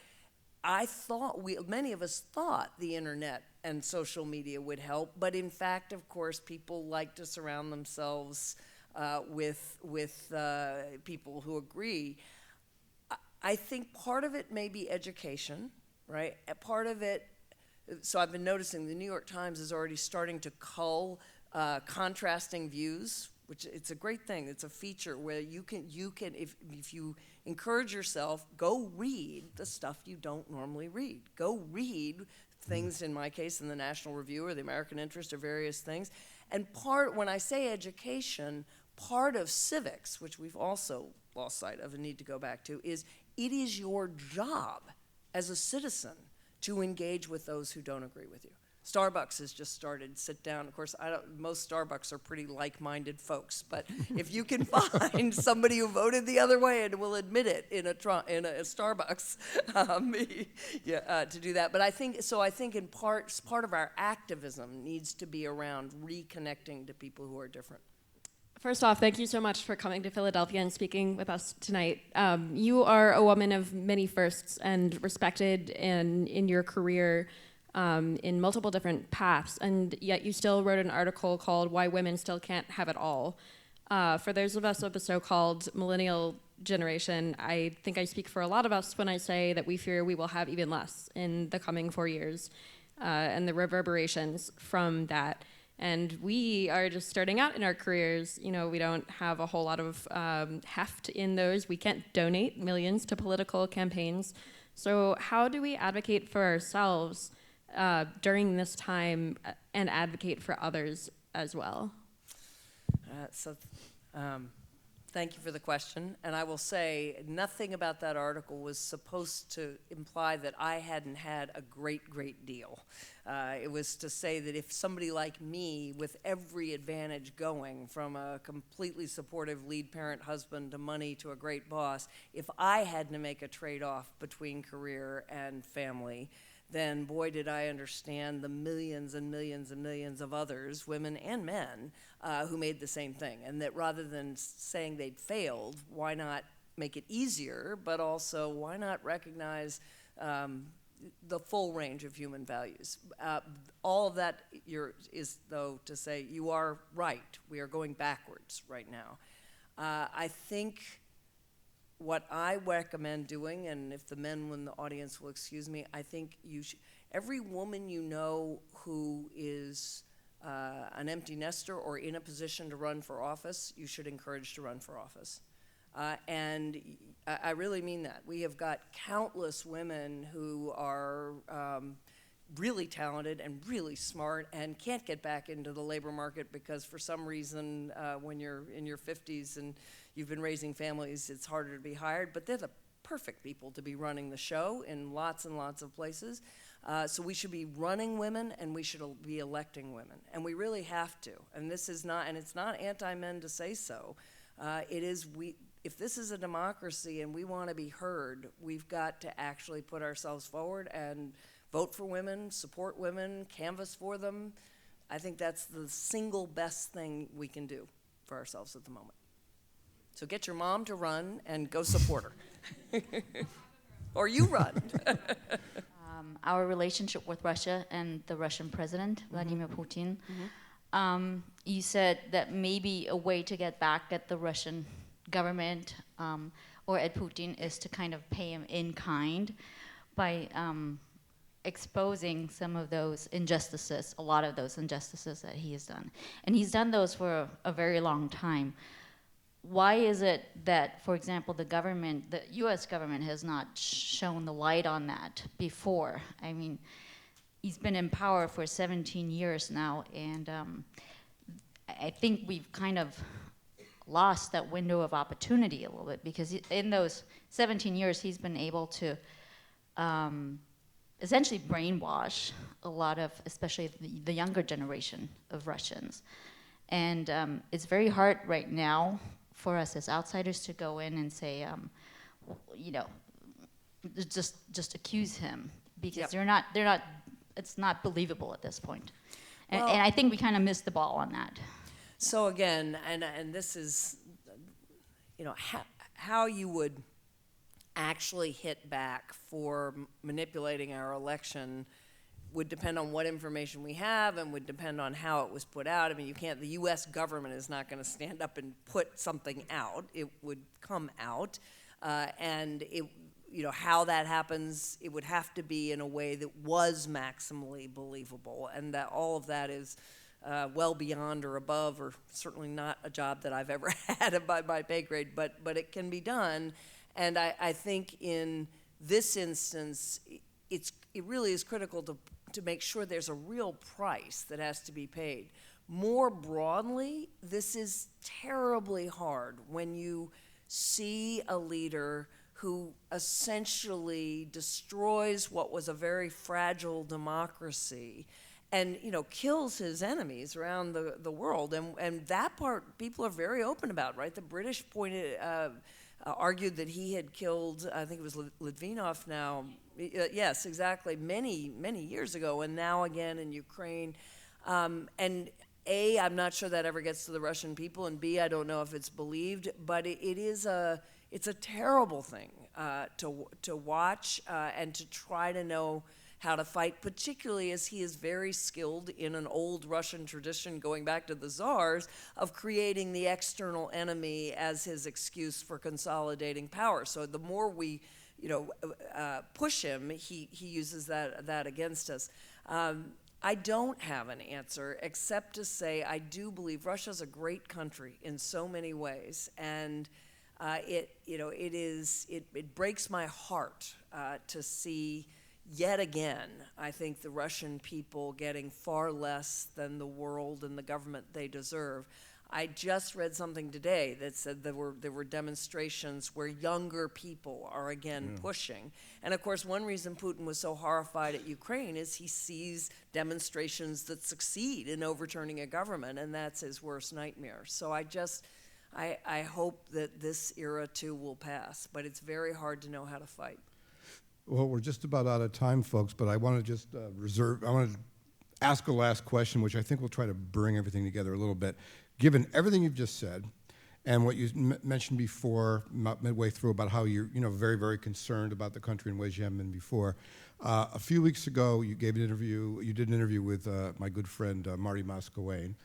many of us thought the internet and social media would help, but in fact, of course, people like to surround themselves with people who agree. I think part of it may be education, right? Part of it, so I've been noticing the New York Times is already starting to cull contrasting views, which it's a great thing. It's a feature where you can if you encourage yourself, go read the stuff you don't normally read. Go read things, in my case, in the National Review or the American Interest or various things. And when I say education, part of civics, which we've also lost sight of and need to go back to, is it is your job as a citizen to engage with those who don't agree with you. Starbucks has just started sit down. Of course, most Starbucks are pretty like-minded folks, but if you can find somebody who voted the other way and will admit it in a Starbucks, to do that. But I think in part of our activism needs to be around reconnecting to people who are different. First off, thank you so much for coming to Philadelphia and speaking with us tonight. You are a woman of many firsts and respected in your career in multiple different paths, and yet you still wrote an article called "Why Women Still Can't Have It All." For those of us of the so-called millennial generation, I think I speak for a lot of us when I say that we fear we will have even less in the coming 4 years, and the reverberations from that. And we are just starting out in our careers. We don't have a whole lot of heft in those. We can't donate millions to political campaigns. So how do we advocate for ourselves during this time and advocate for others as well? Thank you for the question. And I will say nothing about that article was supposed to imply that I hadn't had a great deal. It was to say that if somebody like me, with every advantage going, from a completely supportive lead parent husband to money to a great boss, if I had to make a trade-off between career and family, then boy, did I understand the millions and millions and millions of others, women and men, who made the same thing. And that rather than saying they'd failed, why not make it easier, but also why not recognize the full range of human values? All of that is, though, to say you are right. We are going backwards right now. I think what I recommend doing, and if the men in the audience will excuse me, I think every woman you know who is an empty nester or in a position to run for office, you should encourage to run for office. And I really mean that. We have got countless women who are really talented and really smart and can't get back into the labor market because for some reason when you're in your 50s and you've been raising families, it's harder to be hired, but they're the perfect people to be running the show in lots and lots of places. So we should be running women and we should be electing women. And we really have to. And this is not, and it's not anti-men to say so. If this is a democracy and we want to be heard, we've got to actually put ourselves forward and vote for women, support women, canvass for them. I think that's the single best thing we can do for ourselves at the moment. So get your mom to run and go support her. Or you run. Our relationship with Russia and the Russian president, Vladimir Putin. You said that maybe a way to get back at the Russian government or at Putin is to kind of pay him in kind by exposing some of those injustices, a lot of those injustices that he has done. And he's done those for a very long time. Why is it that, for example, the U.S. government has not shown the light on that before? I mean, he's been in power for 17 years now, and I think we've kind of lost that window of opportunity a little bit because in those 17 years, he's been able to essentially brainwash a lot of, especially the younger generation of Russians. And it's very hard right now for us as outsiders to go in and say, just accuse him because they're not. It's not believable at this point. And I think we kind of missed the ball on that. So again, and this is, how you would actually hit back for manipulating our election would depend on what information we have and would depend on how it was put out. I mean, the U.S. government is not going to stand up and put something out. It would come out, and how that happens, it would have to be in a way that was maximally believable, and that all of that is well beyond or above, or certainly not a job that I've ever had by my pay grade, but it can be done. And I think in this instance, it really is critical to make sure there's a real price that has to be paid. More broadly, this is terribly hard when you see a leader who essentially destroys what was a very fragile democracy and kills his enemies around the world. And that part people are very open about, right? The British argued that he had killed, I think it was Litvinov now, yes, exactly, many, many years ago, and now again in Ukraine. And A, I'm not sure that ever gets to the Russian people, and B, I don't know if it's believed, but it's a terrible thing to watch and to try to know how to fight, particularly as he is very skilled in an old Russian tradition going back to the czars of creating the external enemy as his excuse for consolidating power. So the more we push him, he uses that against us. I don't have an answer except to say I do believe Russia's a great country in so many ways, and it breaks my heart to see yet again, I think the Russian people getting far less than the world and the government they deserve. I just read something today that said there were demonstrations where younger people are again pushing. And of course, one reason Putin was so horrified at Ukraine is he sees demonstrations that succeed in overturning a government, and that's his worst nightmare. So I hope that this era too will pass, but it's very hard to know how to fight. Well, we're just about out of time, folks, but I want to just I want to ask a last question, which I think will try to bring everything together a little bit. Given everything you've just said and what you mentioned before, midway through, about how you're very, very concerned about the country in ways you haven't been before, a few weeks ago you did an interview with my good friend Marty Moscowain,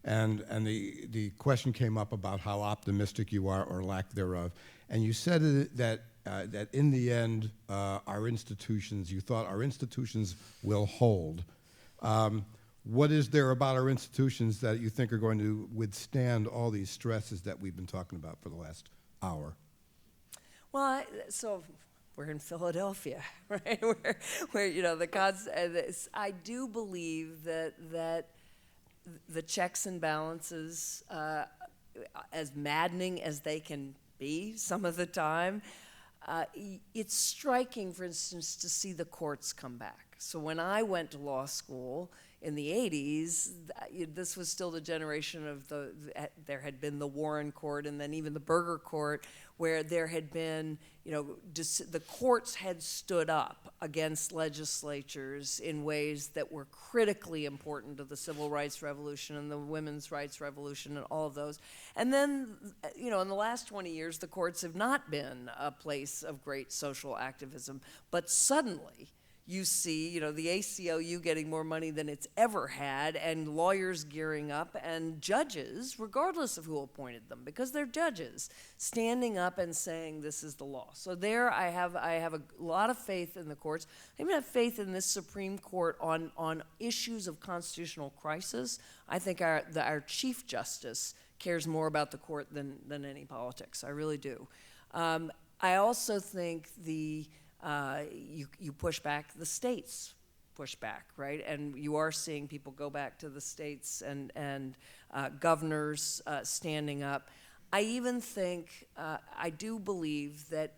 and the question came up about how optimistic you are, or lack thereof, and you said that in the end, you thought our institutions will hold. What is there about our institutions that you think are going to withstand all these stresses that we've been talking about for the last hour? Well, so we're in Philadelphia, right? I do believe that the checks and balances, as maddening as they can be some of the time, it's striking, for instance, to see the courts come back. So when I went to law school in the 80s, this was still the generation of there had been the Warren Court and then even the Berger Court, where there had been, the courts had stood up against legislatures in ways that were critically important to the Civil Rights Revolution and the Women's Rights Revolution and all of those. And then, in the last 20 years, the courts have not been a place of great social activism, but suddenly, you see, the ACLU getting more money than it's ever had, and lawyers gearing up, and judges, regardless of who appointed them, because they're judges, standing up and saying this is the law. So there, I have a lot of faith in the courts. I even have faith in this Supreme Court on issues of constitutional crisis. I think our Chief Justice cares more about the court than any politics. I really do. I also think you push back, the states push back, right? And you are seeing people go back to the states and governors standing up. I even think, I do believe that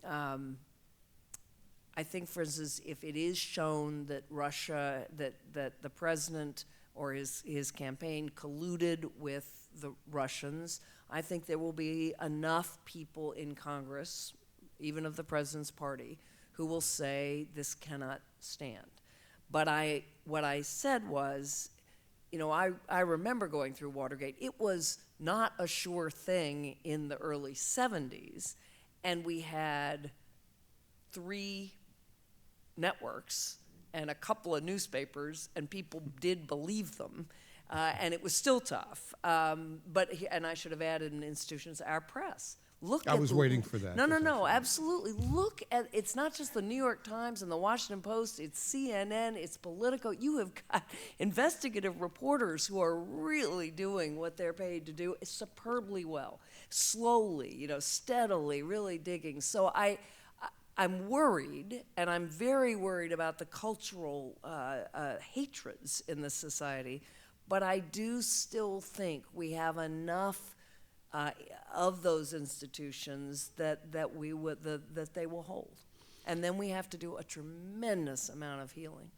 I think, for instance, if it is shown that Russia, that the president or his campaign colluded with the Russians, I think there will be enough people in Congress, even of the president's party, who will say this cannot stand. But what I said was, I remember going through Watergate. It was not a sure thing in the early 70s, and we had 3 networks and a couple of newspapers, and people did believe them, and it was still tough. And I should have added in institutions, our press. I was waiting for that. No, absolutely. Look at, it's not just the New York Times and the Washington Post, it's CNN, it's Politico. You have got investigative reporters who are really doing what they're paid to do superbly well, slowly, steadily, really digging. So I'm worried, and I'm very worried about the cultural hatreds in this society, but I do still think we have enough of those institutions that they will hold. And then we have to do a tremendous amount of healing.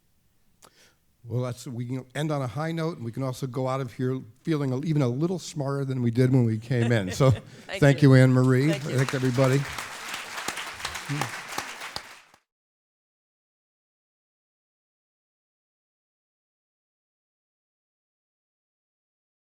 Well, we can end on a high note, and we can also go out of here feeling even a little smarter than we did when we came in. So thank you, Anne Marie. Thank you. Thank everybody.